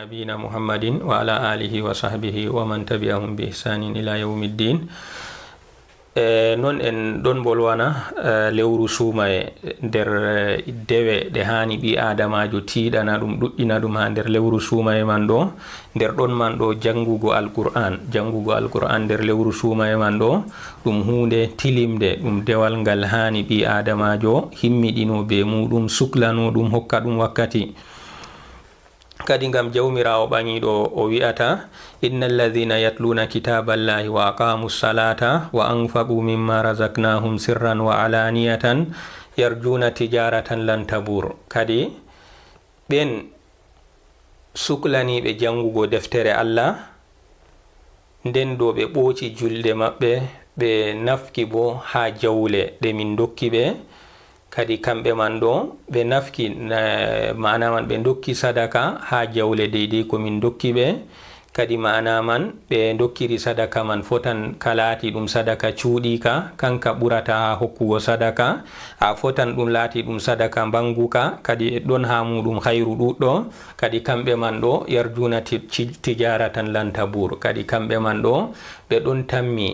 نبينا محمد وعلى آله وصحبه ومن تبعهم بإحسان إلى يوم الدين. Non en ɗon bolwana lewru suumaye nder dewe ɗe hani ɓi adamajo tiiɗana ɗum ɗuɗɗina ɗum ha nder lewru suumaye man ɗo. Nder ɗon man ɗo jangugo alqur'an nder lewru suumaye man ɗo ɗum hunde tilimde, ɗum dewal ngal hani ɓi adamajo himmiɗino be muɗum, suklano ɗum, hokka ɗum wakkati. Kadi ngam jawmirawo ɓaŋiɗo o wi'ata innal ladhina yatluna kitaballahi wa aqamus salata wa anfaqu mimma razaqnahum sirran wa alaniyatan yarjuna tijaratan lan tabur. Kadi ɓen suklaniɓe jangugo deftere Allah nden do ɓe ɓooci julde maɓɓe, ɓe nafki bo ha jawle ɗe min dokki ɓe. Kadi kamɓe man ɗo ɓe nafki mana man ɓe dokki sadaka ha jawle deydey ko min dokki ɓe. Kadi mana man ɓe dokkiri sadaka man fotan kalati ɗum sadaka cuuɗika, kanka ɓurata ha hokkugo sadaka. A fotan ɗum laati ɗum sadaka banguka, kadi ɗon ha muɗum hayru ɗuɗɗo. Kadi kamɓe man ɗo yarjuna tijaratan lan tabur. Kadi kamɓe man ɗo ɓe ɗon tammi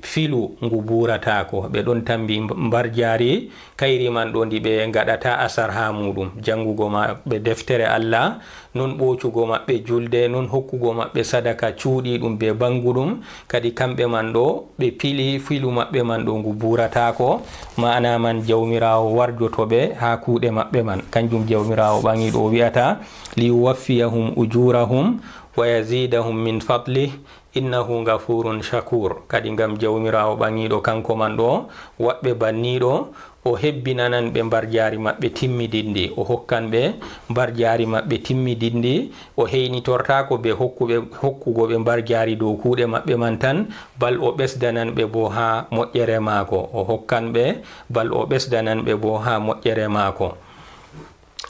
filu ngu buratako, ɓe ɗon tambi mbar jari kayri man ɗo ndi ɓe gaɗata asar ha muɗum, jangugo maɓɓe deftere Allah, non ɓocugo maɓɓe julde, non hokkugo maɓɓe sadaka cuuɗi ɗum be banguɗum. Kadi kamɓe man ɗo ɓe pili filu maɓɓe man ɗo ngu buratako, mana man jawmirawo warjotoɓe ha kuuɗe maɓɓe man. Kanjum jawmirawo ɓaŋiɗo o wi'ata liwaffiyahum ujurahum wa yazidahum min fadlih innahu gafurun shakur. Kadi ngam jawmirawo ɓaŋiɗo kanko man ɗo waɓɓe banniɗo o hebbinanan ɓe mbar jari maɓɓe timmidindi, o hokkan ɓe mbar jari maɓɓe timmidindi, o heynitortako be hokkugo ɓe mbar jari dow kuuɗe maɓɓe man tan, bal o ɓesdanan ɓe bo ha moƴƴere maako, o hokkan ɓe bal o ɓesdanan ɓe bo ha moƴƴere maako.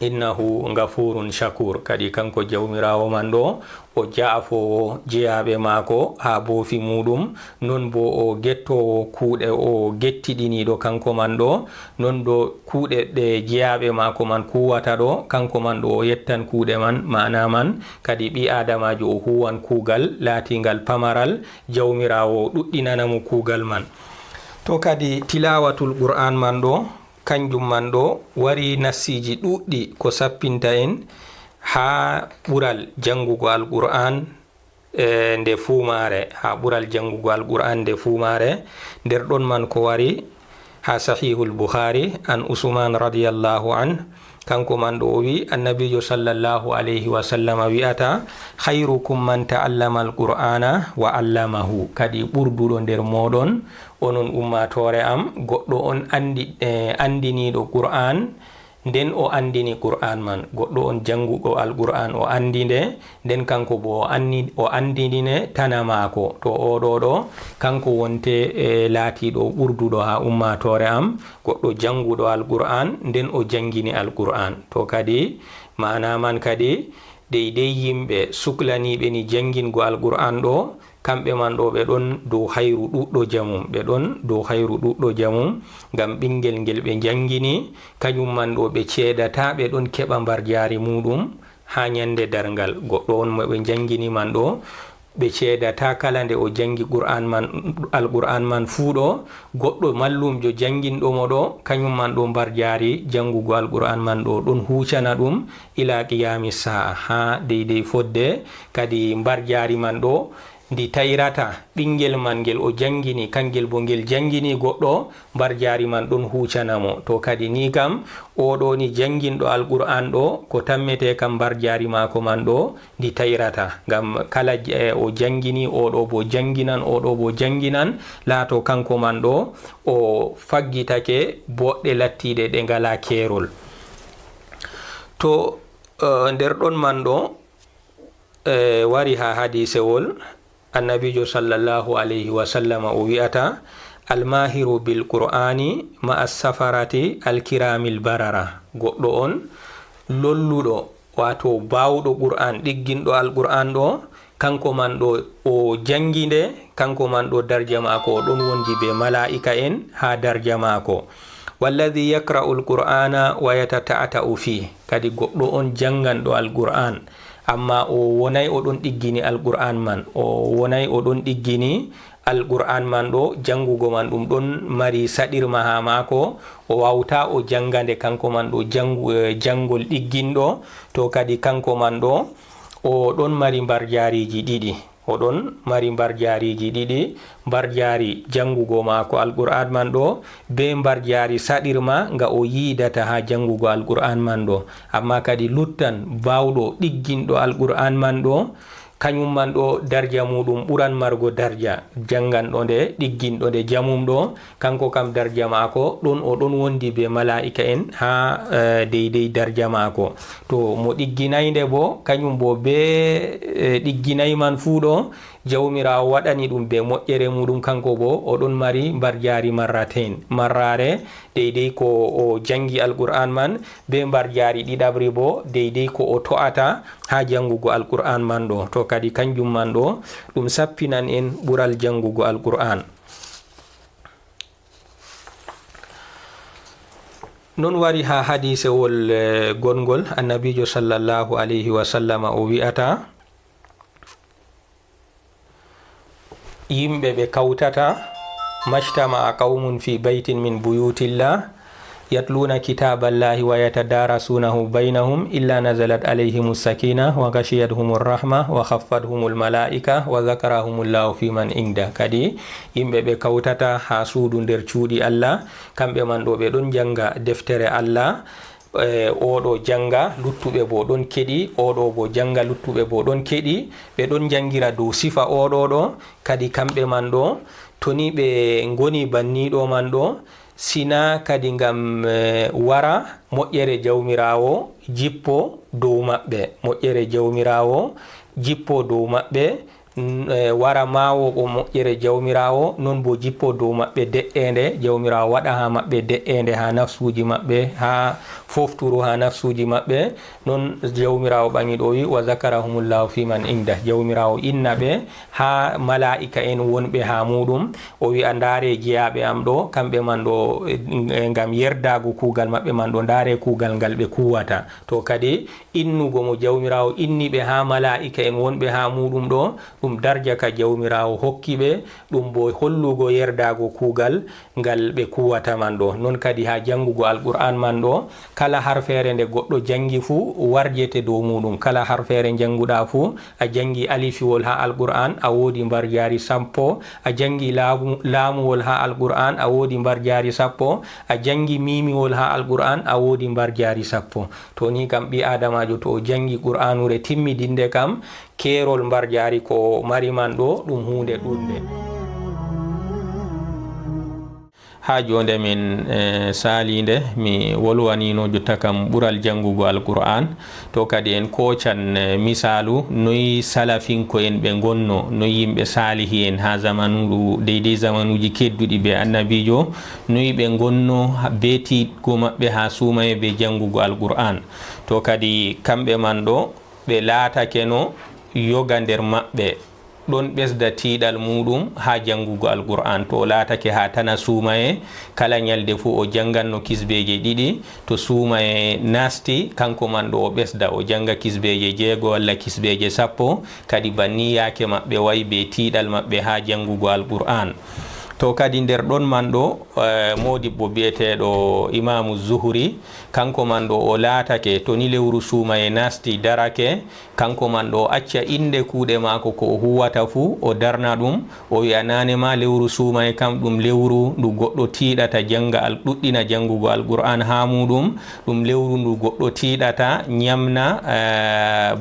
Innahu gafurun shakur. Kadi kanko jawmirawo man ɗo o jaafowo jeyaɓe maako ha boofi muɗum, non bo o gettowo kuuɗe, o gettiɗiniɗo kanko man ɗo, non do kuuɗe ɗe jeyaɓe maako man kuwata ɗo, kanko man ɗo o yettan kuuɗe man, mana man kadi ɓi adamajo o huwan kuugal laatingal pamaral, jawmirawo ɗuɗɗinanamo kuugal man. To kadi tilawatul qur'an man ɗo kanjum man ɗo wari nassiji ɗuɗɗi ko sappinta en ha ɓural jangugo alqur'an nde fumare, ha ɓural jangugo alqur'an nde fumare. Nder ɗon man ko wari ha sahihul bukhari an usman radiyallahu an, kanko man ɗo o wi annabijo sallallahu alayhi wa sallam wi'ata khairukum man ta'allama alqur'ana wa allamahu. Kadi ɓurduɗo nder moɗon onon ummatore am goɗɗo on andiniɗo qur'an nden o andini qur'an man, goɗɗo on jangugo alqur'an o andi nde, nden kanko bo o andinine tana maako. To oɗo ɗo kanko wonte laatiɗo ɓurduɗo ha ummatore am, goɗɗo janguɗo alqur'an nden o jangini alqur'an. To kadi mana man kadi deydey yimɓe suklaniɓe ni jangingo alqur'an ɗo, kamɓe man ɗo ɓe ɗon dow hayru ɗuɗɗo jamum, ɓe ɗon dow hayru ɗuɗɗo jamum, ngam ɓingel ngel ɓe jangini kañum man ɗo ɓe ceedata, ɓe ɗon keɓa mbar jari muɗum ha ñande darngal. Goɗɗo on mo ɓe jangini man ɗo ɓe ceedata kala nde o jangi alqur'an man fuu ɗo, goɗɗo mallumjo janginɗo mo ɗo kañum man ɗo mbar jari jangugo alqur'an man ɗo ɗon hucana ɗum ila qiyami sa'a, ha deydey fodde. Kadi mbar jari man ɗo ndi tayrata ɓingel man ngel o jangini, kangel bo ngel jangini goɗɗo, mbar jari man ɗon hucanamo. To kadi ni kam oɗo ni janginɗo alqur'an ɗo ko tammete kam mbar jari mako man ɗo ndi tayrata, ngam kala o jangini oɗo bo janginan, oɗo bo janginan, laato kanko man ɗo o faggitake boɗɗe lattiɗe ɗe ngala kerol. To nder ɗon man ɗo wari ha hadisewol annabijo sallallahu alayhi wa sallam o wi'ata almahiru bil qur'ani ma as-safarati al-kiramil barara. Goɗɗo on lolluɗo wato bawɗo qur'an, ɗigginɗo alqur'an ɗo, kanko man ɗo o janginde, kanko man ɗo darja mako ɗon wondi be mala'ika en ha darja mako. walladhi yaqra'u al-qur'ana wa yatata'atu fi, kadi goɗɗo on janganɗo al-qur'an amma o wonay o ɗon ɗiggini alqur'an man, o wonay o ɗon ɗiggini alqur'an man ɗo jangugo man ɗum ɗon mari saɗirma ha maako, o wawta o jangande kanko man ɗo jangol ɗigginɗo. To kadi kanko man ɗo o ɗon mari mbarjariji ɗiɗi, o ɗon mari mbarjariji ɗiɗi, mbarjari jangugo maako alqur'an man ɗo be mbarjari saɗirma nga o yiidata ha jangugo alqur'an man ɗo. Amma kadi luttan bawɗo ɗigginɗo alqur'an man ɗo, kañum man ɗo darja muɗum ɓuran margo darja janganɗo nde ɗigginɗo nde jamum ɗo, kanko kam darja maako ɗon o ɗon wondi be mala'ika en ha deydey darja maako. To mo ɗigginayde bo kañum bo be ɗigginay man fuu ɗo jawmirawo waɗani ɗum be moƴƴere muɗum, kanko bo oɗon mari mbarjari marrare deydey ko o jangi alqur'an man, be mbarjari ɗiɗaɓre bo deydey ko o to'ata ha jangugo alqur'an man ɗo. To kadi kanjum man ɗo ɗum sappinan en ɓural jangugo alqur'an. Non wari ha hadisewol gongol annabijo sallallahu alayhi wa sallam o wi'ata yimɓe ɓe kawtata majtama a qawmun fi baytin min buyutillah yatluna kitaballahi wa yatadarasunahu baynahum illa nazalat alayhim sakina wa ghashiyatuhum rahma wa khaffatuhum malaika wa zakarahumullahu fi man inda. Kadi yimɓe ɓe kawtata ha suudu nder cuuɗi Allah, kamɓe man ɗo ɓe ɗon janga deftere Allah, oɗo janga luttuɓe bo ɗon keɗi, oɗo bo janga luttuɓe bo ɗon keɗi, ɓe ɗon jangira dow sifa oɗo ɗo. Kadi kamɓe man ɗo toni ɓe ngoni banniɗo man ɗo, sina kadi ngam wara moƴƴere jawmirawo jippo dow maɓɓe, moƴƴere jawmirawo jippo dow maɓɓe, wara mawo o moƴƴere jawmirawo non bo jippo dow maɓɓe de'ende, jawmirawo waɗa ha maɓɓe de'ende ha nafsuji maɓɓe, ha fofturu ha nafsuji maɓɓe. Non jawmirawo ɓangiɗo wi wa zakarahumullahu fi man inda, jawmirawo inna ɓe ha mala'ika en wonɓe ha muɗum, o wi a ndaare jeyaɓe am ɗo, kamɓe man ɗo ngam yerdago kugal maɓɓe man ɗo, ndaare kugal ngal ɓe kuwata. To kadi innugo mo jawmirawo inni ɓe ha mala'ika en wonɓe ha muɗum ɗo ɗum darja ka jawmirawo hokki ɓe, ɗum bo hollugo yerdago kugal ngal ɓe kuwata man ɗo. Non kadi ha jangugo alqur'an man ɗo, kala harfere nde goɗɗo jangi fuu warjete dow muɗum, kala harfere janguɗa fuu, a jangi alifiwol ha alqur'an a woodi mbarjari sappo, a jangi laamuwol ha alqur'an a woodi mbarjari sappo, a jangi mimiwol ha alqur'an a woodi mbarjari sappo. To ni kam ɓi adamajo to o jangi qur'anure timmidinde kam, kerol mbarjari ko mari man ɗo ɗum hunde ɗuɗde. ha jonde min salinde mi wolwanino jotta kam ɓural jangugo alqur'an. To kadi en kocan misalu noyi salafinko en ɓe gonno, noyi yimɓe salihi en ha zamanu deydey zamanuji kedduɗi be annabijo, noyi ɓe gonno be tiɗgo maɓɓe ha sumaye be jangugo alqur'an. To kadi kamɓe man ɗo ɓe laatake no yoga nder maɓɓe ɗon ɓesda tiiɗal muɗum ha jangugo alqur'an. To o laatake ha tana sumaye kala ñalde fuu o janganno kisbeje ɗiɗi, to sumaye nasti kanko man ɗo o ɓesda o janga kisbeje 6 walla kisbeje 10, kadi banni yaake maɓɓe wayi be tiiɗal maɓɓe ha jangugo alqur'an. To kadi nder ɗon man ɗo modibbo biyeteɗo imamu zuhri, kanko man ɗo o laatake to ni lewru sumaye nasti darake, kanko man ɗo acca inde kuuɗe maako ko o huwata fuu o darna ɗum, o wi'a nane ma lewru sumaye kam ɗum lewru ndu goɗɗo tiiɗata janga ɗuɗɗina jangugo alqur'an ha muɗum, ɗum lewru ndu goɗɗo tiiɗata ñamna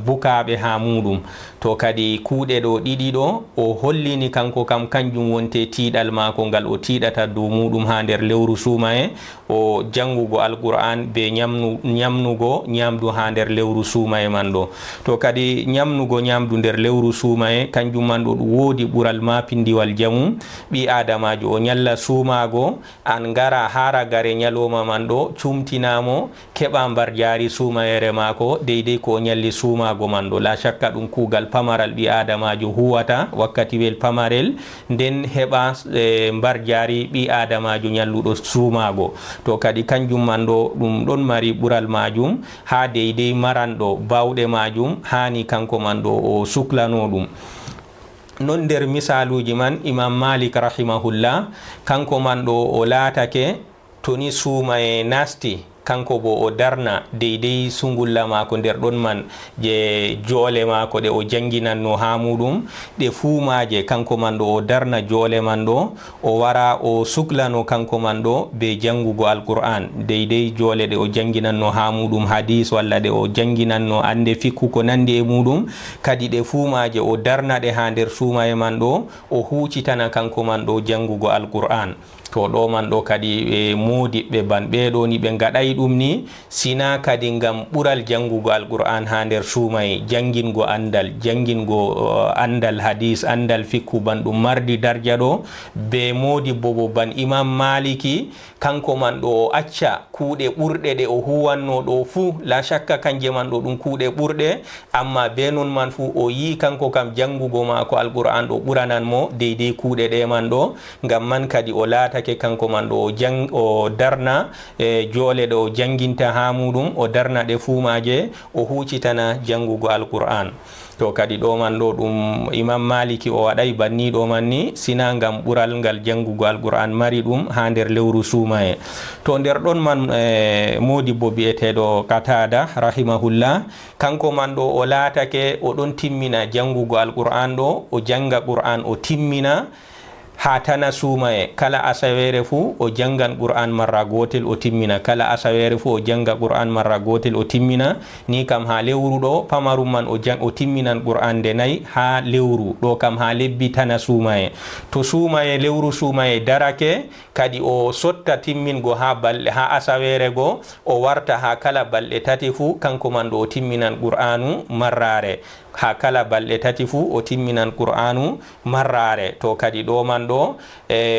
bukaɓe ha muɗum. To kadi kuuɗe ɗo ɗiɗi ɗo o hollini kanko kam kanjum wonte tiiɗal maako ngal o tiiɗata dow muɗum ha nder lewru sumaye, o jangugo alqur'an be ñamnugo ñamdu ha nder lewru sumaye man ɗo. To kadi ñamnugo ñamdu nder lewru sumaye kanjum man ɗo ɗum woodi ɓural mapindiwal jamu. ɓi adamajo o ñalla sumago, an ngara hara gare ñaloma man ɗo cumtinamo keɓa mbar jaari sumayere maako deydey ko o ñalli sumago man ɗo. La shakka ɗum kuugal pamaral ɓi adamajo huwata wakkati wel pamarel, nden heɓa mbar jaari ɓi adamajo ñalluɗo sumago. to kadi kanjum man ɗo ɗum ɗon mari ɓural majum ha deydey maranɗo bawɗe majum hani kanko man ɗo o suklano ɗum. non nder misaluji man Imam Malik rahimahullah kanko man ɗo o laatake toni suumaye nasti kanko bo o darna deydey sungulla mako nder ɗon man je joole mako ɗe o janginanno ha muɗum ɗe fuumaje kanko man ɗo o darna joole man ɗo o wara o suklano kanko man ɗo be jangugo alqur'an deydey joole ɗe o janginanno ha muɗum hadis walla ɗe o janginanno ande fikku ko nandi e muɗum kadi ɗe fuumaje o darna ɗe ha nder suumaye man ɗo o hucitana kanko man ɗo jangugo alqur'an. to ɗo man ɗo kadi ɓe modiɓɓe ban ɓeɗo ni ɓe gaɗay ɗum ni sina kadi ngam ɓural jangugo alqur'an ha nder suumaye jangingo andal hadis andal fikku ban ɗum mardi darja ɗo be modibbo bo ban Imam Maliki kanko man ɗo o acca kuuɗe ɓurɗe ɗe o huwanno ɗo fuu la shakka kanje man ɗo ɗum kuuɗe ɓurɗe amma be non man fuu o yi kanko kam jangugo mako alqur'an ɗo ɓuranan mo deydey kuuɗe ɗe man ɗo ngam man kadi o laatake kanko man ɗo o darna joole ɗe o janginta ha muɗum o darna ɗe fuumaje o hucitana jangugo alqur'an. to kadi ɗo man ɗo ɗum Imam Maliki o waɗay banni ɗo man ni sina ngam ɓural ngal jangugo alqur'an mari ɗum ha nder lewru suumaye. to nder ɗon man modibbo bi'eteɗo Qatada rahimahullah kanko man ɗo o laatake o ɗon timmina jangugo alqur'an ɗo o janga qur'an o timmina ha tana suumaye kala asawere fu o jangan qur'an marra gotel o timmina kala asawere fu o janga qur'an marra gotel o timmina ni kam ha lewru ɗo pamarum man o timminan qur'an nde nayi ha lewru ɗo kam ha lebbi tana suumaye. to suumaye lewru suumaye darake kadi o sotta timmingo ha balɗe ha asawere go o warta ha kala balɗe tati fu kanko man ɗo o timminan qur'anu marrare ha kala balɗe tati fu o timminan qur'anu marrare. to kadi ɗo man ɗo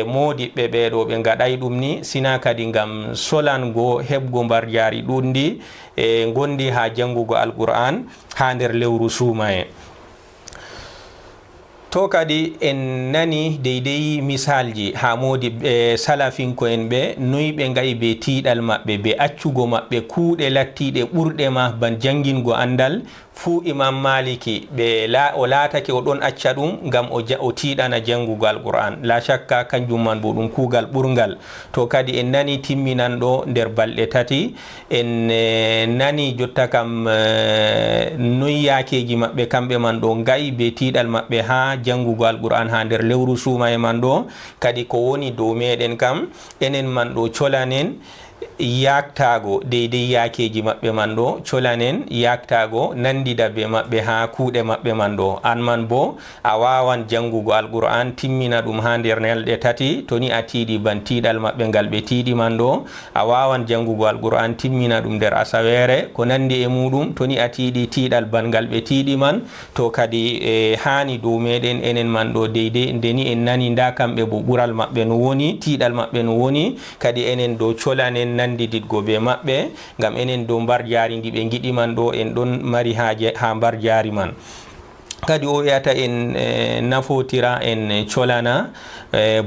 modiɓɓe ɓeɗo ɓe gaɗay ɗum ni sina kadi ngam solango heɓgo mbar jari ɗundi gondi ha jangugo alqur'an ha nder lewru suumaye. to kadi en nani deydey misalji ha modi salafinko en ɓe noyi ɓe gayi be tiiɗal maɓɓe be accugo maɓɓe kuuɗe lattiɗe ɓurɗe ma ban jangingo andal fuu Imam Maliki o laatake o ɗon acca ɗum ngam o tiiɗana jangugo alqur'an la shakka kanjum man bo ɗum kuugal ɓurgal. to kadi en nani timminan ɗo nder balɗe tati en nani jotta kam noyi yakeji maɓɓe kamɓe man ɗo gayi be tiiɗal maɓɓe ha jangugo alqur'an ha nder lewru suumaye man ɗo kadi ko woni dow meɗen kam enen man ɗo colanen yaktago deydey yakeji maɓɓe man ɗo colanen yaktago nandida be maɓɓe ha kuuɗe maɓɓe man ɗo an man bo a wawan jangugo alqur'an timmina ɗum ha nder nelɗe tati toni a tiiɗi ban tiiɗal maɓɓe ngal ɓe tiiɗi man ɗo a wawan jangugo alqur'an timmina ɗum nder asawere ko nandi e muɗum toni a tiiɗi tiiɗal ban ngal ɓe tiiɗi man to kadi hani dow meɗen enen man ɗo deydey ndeni en nani nda kamɓe bo ɓural maɓɓe no woni tiiɗal maɓɓe no woni kadi enen dow colanen nandiditgo be maɓɓe ngam enen dow mbar jaari ndi ɓe giɗi man ɗo en ɗon mari haaje ha mbar jaari man. kadi o wiyata en nafotira en colana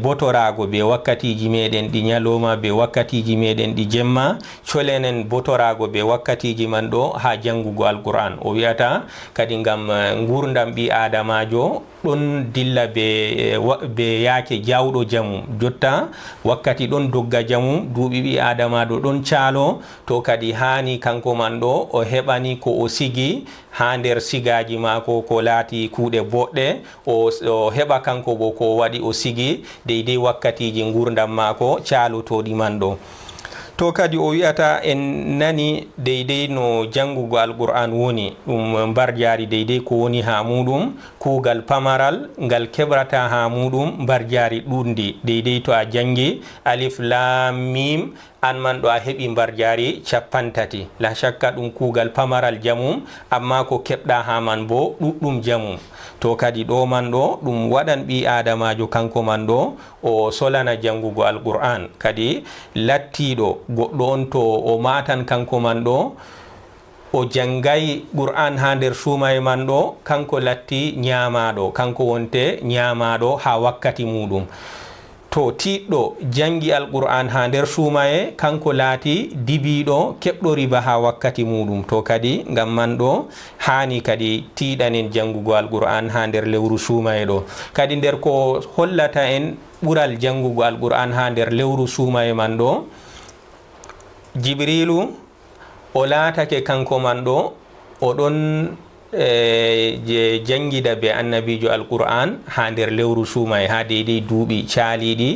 botorago be wakkatiji meɗen ɗi ñalowma be wakkatiji meɗen ɗi jemma colenen botorago be wakkatiji man ɗo ha jangugo alqur'an. o wiyata kadi ngam gurdam ɓi adamajo ɗon dilla be yaake jawɗo jamu jotta wakkati ɗon dogga jamu duuɓi ɓi adamaɗo ɗon caalo to kadi hani kanko man ɗo o heɓani ko o sigi ha nder sigaji mako ko laati kuuɗe boɗɗe o heɓa kanko bo ko waɗi o sigi deydey wakkatiji gurdam mako caalotoɗi man ɗo. to kadi o wiyata en nani deydey no jangugo alqur'an woni ɗum mbar jaari deydey ko woni ha muɗum kuugal pamaral ngal keɓrata ha muɗum mbar jaari ɗuɗdi deydey to a jangi alif lam mim an man ɗo a heɓi mbar jaari 50 la shakka ɗum kuugal pamaral jamum amma ko keɓɗa ha man bo ɗuɗɗum jamum. to kadi ɗo man ɗo ɗum waɗan ɓi adamajo kanko man ɗo o solana jangugo alqur'an kadi lattiɗo goɗɗo on to o matan kanko man ɗo o jangay qur'an ha nder suumaye man ɗo kanko latti ñamaɗo kanko wonte ñamaɗo ha wakkati muɗum. to tiɗɗo jangi alqur'an ha nder suumaye kanko laati dibiɗo keɓɗo riba ha wakkati muɗum. To kadi ngam man ɗo hani kadi tiɗanen jangugo alqur'an ha nder lewru suumaye ɗo. kadi nder ko hollata en ɓural jangugo alqur'an ha nder lewru suumaye man ɗo, Jibrilu o laatake kanko man ɗo oɗon je jangida be annabijo alqur'an ha nder lewru suumaye ha deydey duuɓi caaliɗi,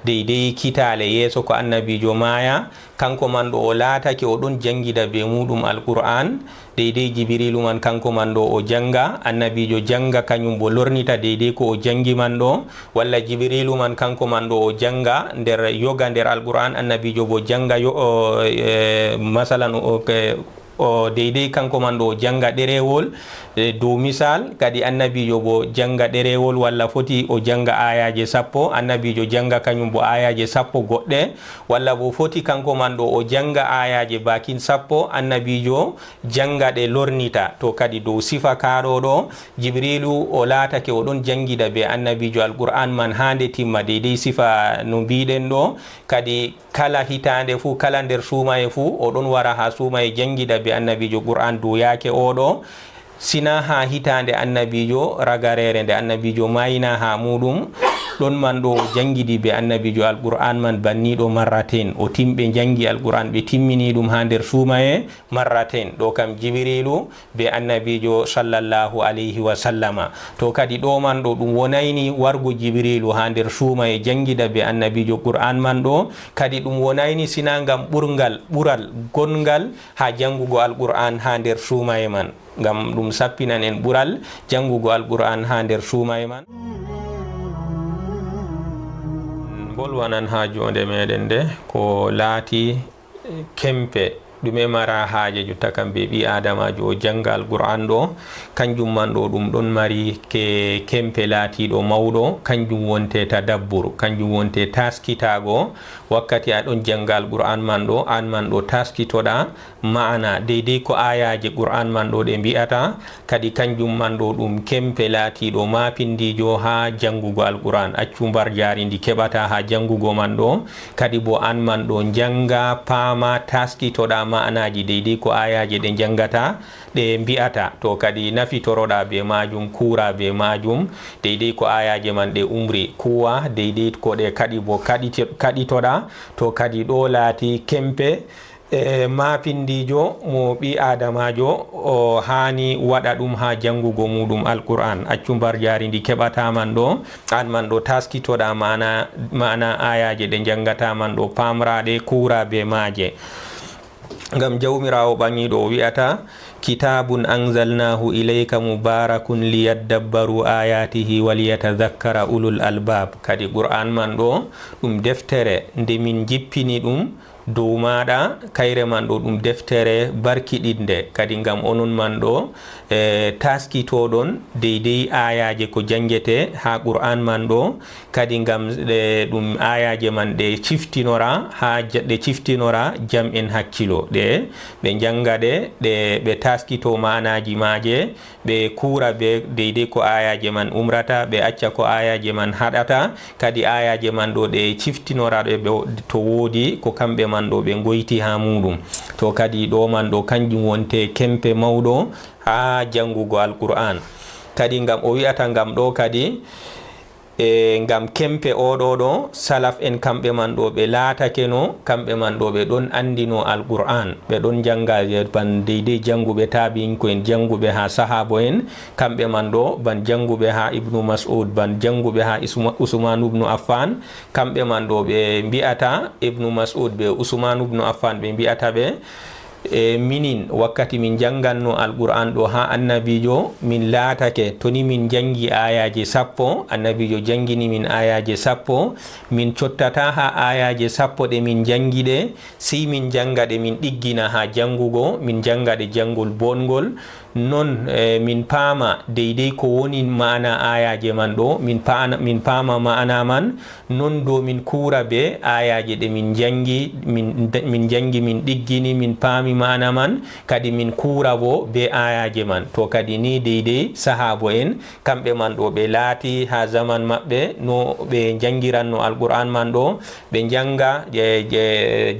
deydey kitale yeeso ko annabijo maya. kanko man ɗo o laatake oɗon jangida be muɗum alqur'an, deydey Jibrilu man kanko man ɗo o janga, annabijo janga kañum bo lornita deydey ko o jangi man ɗo, walla Jibrilu man kanko man ɗo o janga nder yoga nder alqur'an, annabijo bo janga masalan o deydey kanko man ɗo janga ɗerewol dow misal, kadi annabijo bo janga ɗerewol walla foti o janga ayaje 10, annabijo janga kañum bo ayaje 10 goɗɗe, walla bo foti kanko man ɗo o janga ayaje bakin 10, annabijo janga ɗe lornita. to kadi dow sifa kaɗo ɗo Jibrilu o laatake oɗon jangida be annabijo alqur'an man hande timma deydey sifa no mbiɗen ɗo. kadi kala hitande fu, kala nder suumaye fu oɗon wara ha suumaye jangida be annabijo qur'an dow yaake oɗo, sina ha hitande annabijo ragarere nde annabijo mayina ha muɗum ɗon man ɗo jangidi be annabijo alqur'an man banniɗo marraten, o timɓe jangi alqur'an ɓe timmini ɗum ha nder suumaye marraten. ɗo kam Jibrilu be annabijo sallallahu alayhi wa sallama. to kadi ɗo man ɗo ɗum wonayni wargo Jibrilu ha nder suumaye jangida be annabijo qur'an man ɗo, kadi ɗum wonayni sina ngam ɓural gongal ha jangugo alqur'an ha nder suumaye man, ngam ɗum sappinan en ɓural jangugo alqur'an ha nder suumaye man. bolwanan ha jonde meɗen nde ko laati kempe ɗume mara haaje jotta kam be ɓi adamajo o janga alqur'an ɗo, kanjum man ɗo ɗum ɗon mari ke kempe laatiɗo mawɗo, kanjum wonte tadabbur, kanjum wonte taskitago wakkati aɗon janga alqur'an man ɗo, an man ɗo taskitoɗa ma'ana deydey ko ayaje qur'an man ɗo ɗe mbi'ata, kadi kanjum man ɗo ɗum kempe laatiɗo mapindijo ha jangugo alqur'an, accu mbar jari ndi keɓata ha jangugo man ɗo, kadi bo an man ɗo janga paama taskitoɗa ma'anaji deydey ko ayaje ɗe jangata ɗe mbi'ata. to kadi nafitoroɗa be majum, kura be majum deydey ko ayaje man ɗe umri kuwa, deydey ko ɗe kadi bo kaɗitoɗa. to kadi ɗo laati kempe mapindijo mo ɓi adamajo o hani waɗa ɗum ha jangugo muɗum alqur'an, accu mbar jari ndi keɓata man ɗo, an man ɗo taskitoɗa mana ayaje ɗe jangata man ɗo pamraɗe kura be maje. ngam jawmirawo ɓangiɗo o wi'ata kitabun anzalnahu ilayka mubarakun liyaddabbaru ayatihi waliyatadhakkara ulul albab. kadi qur'an man ɗo ɗum deftere nde min jippini ɗum dow maɗa, kayre man ɗo ɗum deftere barkiɗinde, kadi ngam onon man ɗo taskitoɗon deydey ayaje ko jangete ha qur'an man ɗo, kadi ngam ɗum ayaje man ɗe ciftinora ha ɗe ciftinora jam en hakkilo ɗe ɓe janga ɗe ɓe taskito manaji maje, ɓe kura be deydey ko ayaje man umrata, ɓe acca ko ayaje man haɗata, kadi ayaje man ɗo ɗe ciftinora ɗe to woodi ko kamɓe man ɗo ɓe goyti ha muɗum. to kadi ɗo man ɗo kanjum wonte kempe mawɗo ha jangugo alqur'an. kadi ngam o wi'ata ngam ɗo kadi ngam kempe oɗo ɗo salaf en kamɓe man ɗo ɓe laatake no, kamɓe man ɗo ɓe ɗon andino alqur'an, ɓe ɗon janga ban deydey janguɓe tabi'inko en janguɓe ha sahabo en, kamɓe man ɗo ban janguɓe ha ibnu mas'ud, ban janguɓe ha usman ibnu affan, kamɓe man ɗo ɓe mbi'ata ibnu mas'ud be usman ibnu affan ɓe mbi'ata ɓe minin wakkati min janganno alqur'an ɗo ha annabijo min laatake toni min jangi ayaje 10, annabijo jangini min ayaje 10, min cottata ha ayaje 10 ɗe min jangi ɗe, si min janga ɗe min ɗiggina ha jangugo, min janga ɗe jangol bongol, non min paama deydey ko woni ma'ana ayaje man ɗo, min paama ma'ana man, non do min kura be ayaje ɗe min jangi min ɗiggini min paami fami mana man kadi min kura bo be ayaje man. To kadi ni deydey sahabo en kamɓe man ɗo ɓe laati ha zaman maɓɓe no ɓe jangiranno alquran man ɗo, ɓe janga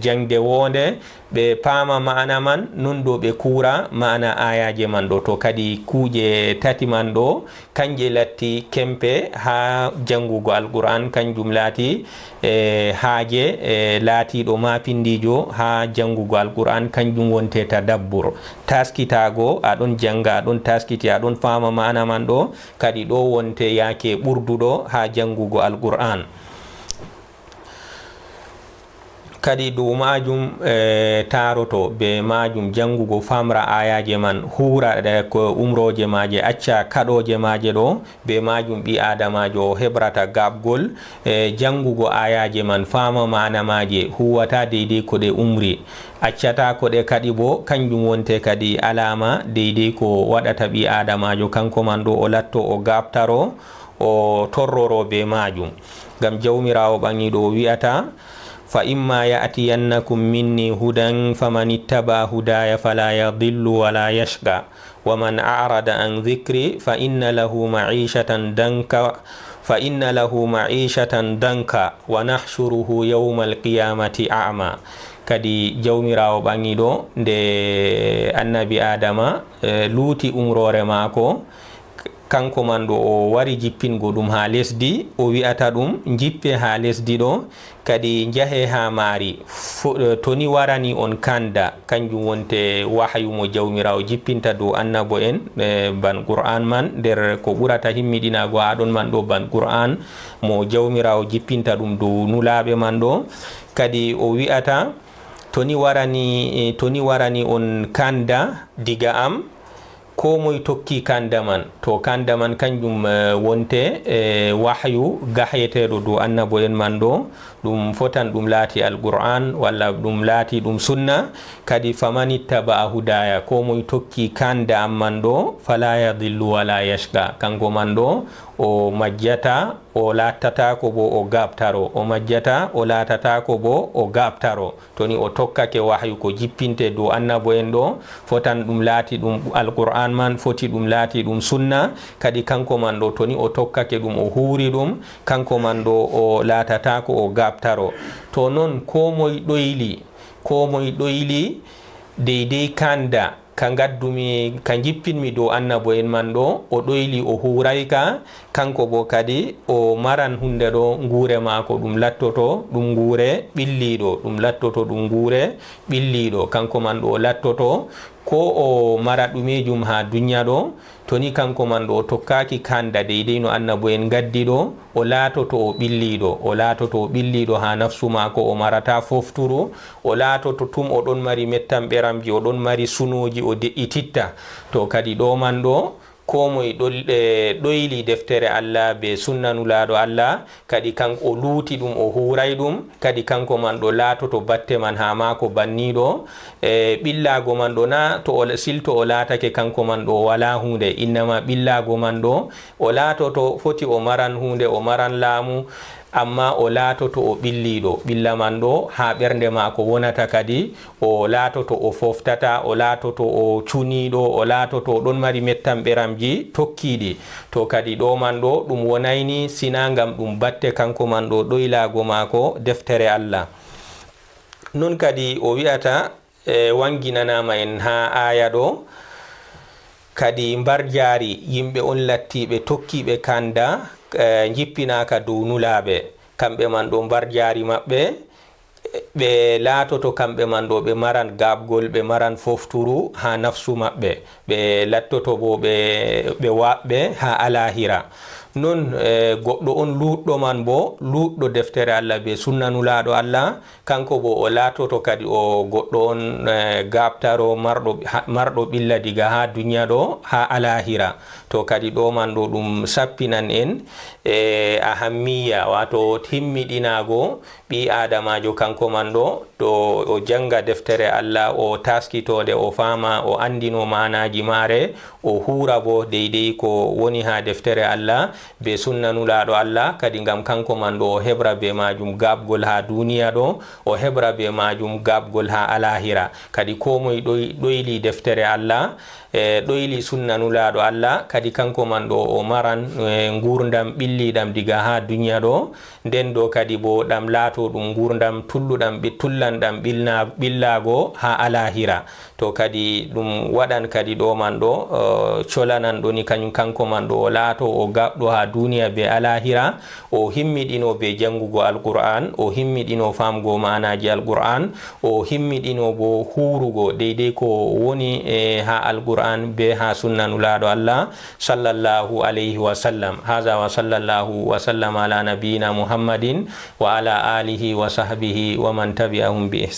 jangde wonde ɓe paama ma'ana man non ɗo ɓe kura ma'ana ayaje man ɗo. To kadi kuje tati man ɗo kanje latti kempe ha jangugo alquran, kanjum laati haaje laatiɗo mapindijo ha jangugo alquran, kanjum wonte tadabbur, taskitago aɗon janga aɗon taskiti aɗon fama ma'ana man ɗo, kadi ɗo wonte yake ɓurduɗo ha jangugo alquran. kadi dow majum taroto be majum jangugo famra ayaje man, hura ko umroje maje, acca kaɗoje maje ɗo be majum ɓi adamajo hebrata gabgol jangugo ayaje man, fama mana maje, huwata deydey ko ɗe umri, accata ko ɗe kadi bo kanjum wonte kadi alama deydey ko waɗata ɓi adamajo kanko man ɗo o latto o gabtaro o torroro be majum. Gam jawmirawo ɓangiɗo wi'ata fa imma ya'tiyannakum minni hudan faman ittaba hudaya fala yadillu wala yashqa wa man a'rada an dhikri fa inna lahu ma'ishatan danka wa nahshuruhu yawmal qiyamati a'ma. Kadi jawmirawo ɓangiɗo nde annabi adama luuti umrore maako, kanko man ɗo o wari jippingo ɗum ha lesdi, o wi'ata ɗum jippe ha lesdi ɗo, kadi jahe ha maari, toni warani on kanda, kanjum wonte wahayu mo jawmirawo jippinta dow annabo en ban qur'an man, nder ko ɓurata himmiɗinago haɗon man ɗo ban qur'an mo jawmirawo jippinta ɗum dow nulaɓe man ɗo. Kadi o wi'ata toni warani on kanda diga am, ko moy tokki kanda man, to kanda man kanjum wonte wahyu gaheteɗo dow annabo en man ɗo, ɗum fotan ɗum laati alquran walla ɗum laati ɗum sunna. Kadi faman ittaba hudaya, ko moy tokki kanda am man ɗo, fala yadillu wala yashqa, kanko man ɗo o majjata o latatako bo o gabtaro, o majjata o latatako bo o gabtaro. Toni o tokkake wahyu ko jippinte dow annabo en ɗo, fotan ɗum laati ɗum alquran man, foti ɗum laati ɗum sunna. Kadi kanko man ɗo toni o tokkake ɗum o huuri ɗum, kanko man ɗo o latatako o gabtaro. To non ko moy ɗoyli deydey kanda ka gaddumi ka jippinmi dow annabo en man ɗo, o ɗoyli o hurayka, kanko bo kadi o maran hunde ɗo nguure maako ɗum lattoto ɗum nguure ɓilliɗo, ɗum lattoto ɗum nguure ɓilliɗo, kanko man ɗo o lattoto ko o mara ɗumejum ha duniya ɗo. Toni kanko man ɗo o tokkaki kanda deydey no annabo en gaddi ɗo, o laatoto o ɓilliɗo ha nafsu maako, o marata fofturu, o laatoto tum oɗon mari mettan ɓeramji, oɗon mari sunoji o de'ititta. To kadi ɗo man ɗo ko moye ɗoyli deftere Allah be sunna nulaɗo Allah, kadi kanko o luuti ɗum o huray ɗum, kadi kanko man ɗo laatoto batte man ha mako banniɗo. Ɓillago man ɗo na to o silto o laatake kanko man ɗo wala hunde, innama ɓillago man ɗo o laatoto foti o maran hunde, o maran laamu, amma o laatoto o ɓilliɗo, ɓilla man ɗo ha ɓernde mako wonata, kadi o laatoto o foftata, o laatoto o cuniɗo, o laatoto o ɗon mari mettan ɓeramji tokkiɗi. To kadi ɗo man ɗo ɗum wonayni sina gam ɗum batte kanko man ɗo ɗoylago mako deftere Allah. Non kadi o wi'ata wanginanama en ha aya ɗo, kadi mbar jaari yimɓe on lattiɓe tokkiɓe kanda jippinaka dow nulaɓe, kamɓe man ɗo mbar jaari maɓɓe ɓe laatoto kamɓe man ɗo ɓe maran gabgol, ɓe maran fofturu ha nafsu maɓɓe, ɓe lattoto bo ɓe waɓɓe ha alahira. Non goɗɗo on luɗɗo man bo luɗɗo deftere Allah be sunna nulaɗo Allah, kanko bo o laatoto kadi o goɗɗo on gabtaro marɗo ɓilla diga ha duniya ɗo ha alahira. To kadi ɗo man ɗo ɗum sappinan en ahammiya, wato timmiɗinago ɓi adamajo kanko man ɗo ɗo o janga deftere Allah o taskitode o fama o andino manaji mare o hura bo deydey ko woni ha deftere Allah be sunna nulaɗo Allah kadi ngam kanko man ɗo o hebra be majum gabgol ha duniya ɗo o hebra be majum gabgol ha alahira kadi ko moye ɗoyli deftere Allah ɗoyli sunna nulaɗo Allah kadi kanko man ɗo o maran gurdam ɓilliɗam diga ha duniya ɗo nden ɗo kadi bo ɗam laato ɗum gurdam tulluɗam tullanɗam ɓillago ha alahira to kadi ɗum waɗan kadi ɗo man ɗo colanan ɗoni kañum kanko man ɗo o laato o gaɓɗo ha duniya be alahira o himmiɗino be jangugo alqur'an o himmiɗino famgo manaji alqur'an o himmiɗino bo hurugo deydey ko woni ha alqur'an be ha sunna nulaɗo Allah sallallahu alayhi wa sallam. Haza wa sallallahu wa sallam ala nabiyina Muhammadin wa ala alihi wa sahbihi wa man tabi'ahum bi ihsan.